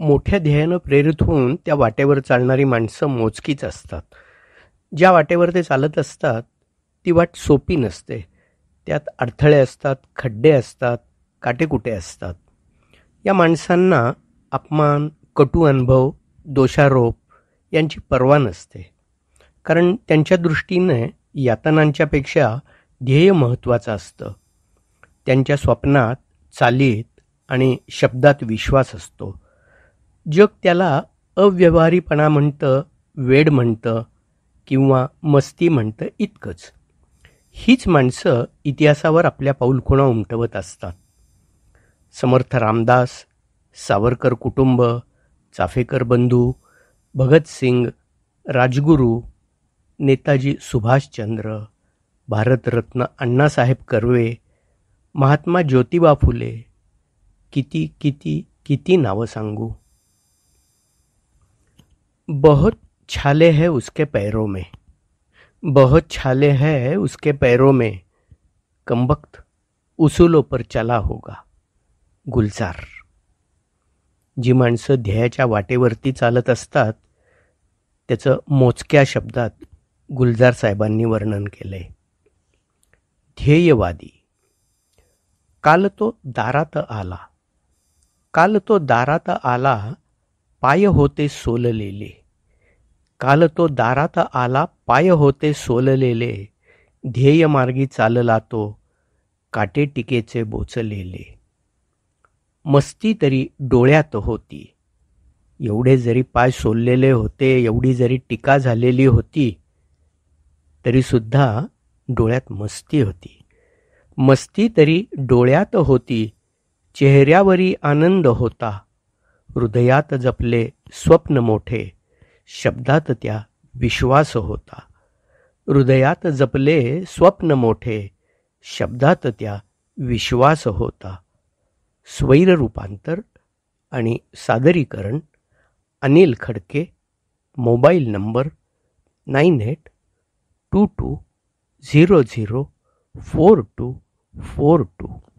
मोठ्या ध्येयानं प्रेरित होऊन त्या वाटेवर चालणारी माणसं मोजकीच असतात. ज्या वाटेवर ते चालत असतात ती वाट सोपी नसते. त्यात अडथळे असतात, खड्डे असतात, काटेकुटे असतात. या माणसांना अपमान, कटू अनुभव, दोषारोप यांची पर्वा नसते. कारण त्यांच्या दृष्टीने यातनांच्यापेक्षा ध्येय महत्त्वाचं असतं. त्यांच्या स्वप्नात, चालीत आणि शब्दात विश्वास असतो. जग त्याला अव्यवहारीपणा म्हणतं, वेड म्हणतं किंवा मस्ती म्हणतं इतकंच. हीच माणसं इतिहासावर आपल्या पाऊलखुणा उमटवत असतात. समर्थ रामदास, सावरकर कुटुंब, चाफेकर बंधू, भगतसिंग, राजगुरू, नेताजी सुभाषचंद्र, भारतरत्न अण्णासाहेब कर्वे, महात्मा ज्योतिबा फुले, किती किती किती नावं सांगू. बहुत छाले हैं उसके पैरों में, बहुत छाले हैं उसके पैरों में, कमबख्त उसूलों पर चला होगा. गुलजार. जी माणसं ध्येयाच्या वाटेवरती चालत असतात त्याचं मोजक्या शब्दात गुलजार साहेबांनी वर्णन केलंय. ध्येयवादी. काल तो दारात आला, काल तो दारात आला, पाय होते सोललेले. काल तो दारात आला, पाय होते सोललेले, ध्येयमार्गी चालला तो, काटे टिकेचे बोचलेले. मस्ती तरी डोळ्यात होती. एवढे जरी पाय सोललेले होते, एवढी जरी टीका झालेली होती, तरीसुद्धा डोळ्यात मस्ती होती. मस्ती तरी डोळ्यात होती, चेहऱ्यावरी आनंद होता. हृदयात जपले स्वप्न मोठे, शब्दात त्या विश्वास होता. हृदयात जपले स्वप्न मोठे, शब्दात त्या विश्वास होता. स्वैर रूपांतर आणि सादरीकरण अनिल खडके. Mobile number 9822004242.